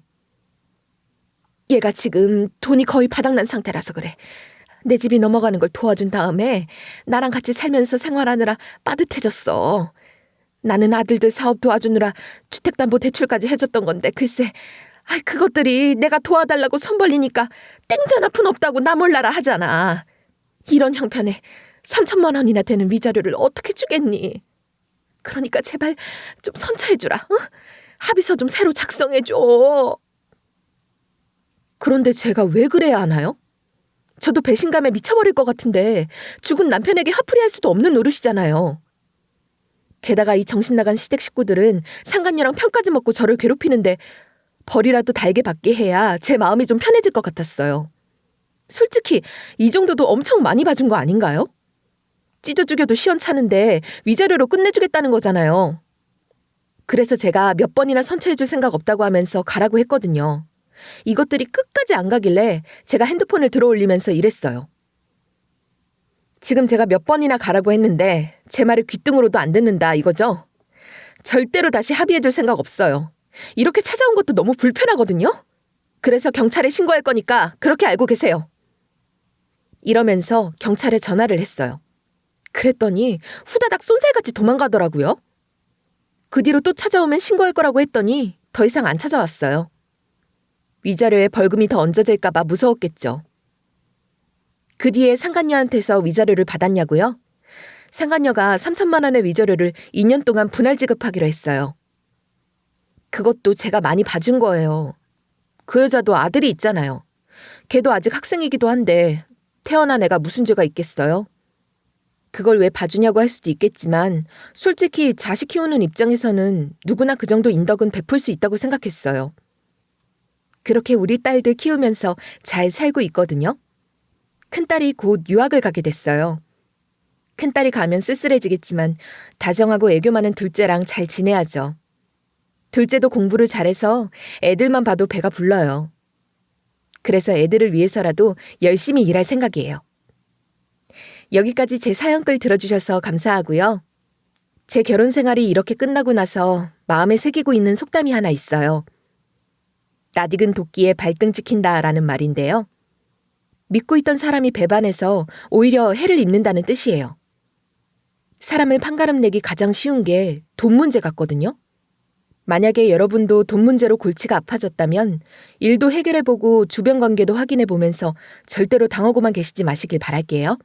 얘가 지금 돈이 거의 바닥난 상태라서 그래. 내 집이 넘어가는 걸 도와준 다음에 나랑 같이 살면서 생활하느라 빠듯해졌어. 나는 아들들 사업 도와주느라 주택담보대출까지 해줬던 건데 글쎄 그것들이 내가 도와달라고 손 벌리니까 땡전화푼 없다고 나 몰라라 하잖아. 이런 형편에 3천만 원이나 되는 위자료를 어떻게 주겠니? 그러니까 제발 좀 선처해주라. 어? 합의서 좀 새로 작성해줘. 그런데 제가 왜 그래야 하나요? 저도 배신감에 미쳐버릴 것 같은데 죽은 남편에게 화풀이할 수도 없는 노릇이잖아요. 게다가 이 정신나간 시댁 식구들은 상간녀랑 편까지 먹고 저를 괴롭히는데 벌이라도 달게 받게 해야 제 마음이 좀 편해질 것 같았어요. 솔직히 이 정도도 엄청 많이 봐준 거 아닌가요? 찢어 죽여도 시원찮은데 위자료로 끝내주겠다는 거잖아요. 그래서 제가 몇 번이나 선처해줄 생각 없다고 하면서 가라고 했거든요. 이것들이 끝까지 안 가길래 제가 핸드폰을 들어올리면서 이랬어요. 지금 제가 몇 번이나 가라고 했는데 제 말을 귓등으로도 안 듣는다 이거죠? 절대로 다시 합의해줄 생각 없어요. 이렇게 찾아온 것도 너무 불편하거든요? 그래서 경찰에 신고할 거니까 그렇게 알고 계세요. 이러면서 경찰에 전화를 했어요. 그랬더니 후다닥 쏜살같이 도망가더라고요. 그 뒤로 또 찾아오면 신고할 거라고 했더니 더 이상 안 찾아왔어요. 위자료에 벌금이 더 얹어질까 봐 무서웠겠죠. 그 뒤에 상간녀한테서 위자료를 받았냐고요? 상간녀가 3천만 원의 위자료를 2년 동안 분할 지급하기로 했어요. 그것도 제가 많이 봐준 거예요. 그 여자도 아들이 있잖아요. 걔도 아직 학생이기도 한데 태어난 애가 무슨 죄가 있겠어요? 그걸 왜 봐주냐고 할 수도 있겠지만 솔직히 자식 키우는 입장에서는 누구나 그 정도 인덕은 베풀 수 있다고 생각했어요. 그렇게 우리 딸들 키우면서 잘 살고 있거든요. 큰딸이 곧 유학을 가게 됐어요. 큰딸이 가면 쓸쓸해지겠지만 다정하고 애교 많은 둘째랑 잘 지내야죠. 둘째도 공부를 잘해서 애들만 봐도 배가 불러요. 그래서 애들을 위해서라도 열심히 일할 생각이에요. 여기까지 제 사연글 들어주셔서 감사하고요. 제 결혼 생활이 이렇게 끝나고 나서 마음에 새기고 있는 속담이 하나 있어요. 낯익은 도끼에 발등 찍힌다라는 말인데요. 믿고 있던 사람이 배반해서 오히려 해를 입는다는 뜻이에요. 사람을 판가름 내기 가장 쉬운 게 돈 문제 같거든요. 만약에 여러분도 돈 문제로 골치가 아파졌다면 일도 해결해보고 주변 관계도 확인해보면서 절대로 당하고만 계시지 마시길 바랄게요.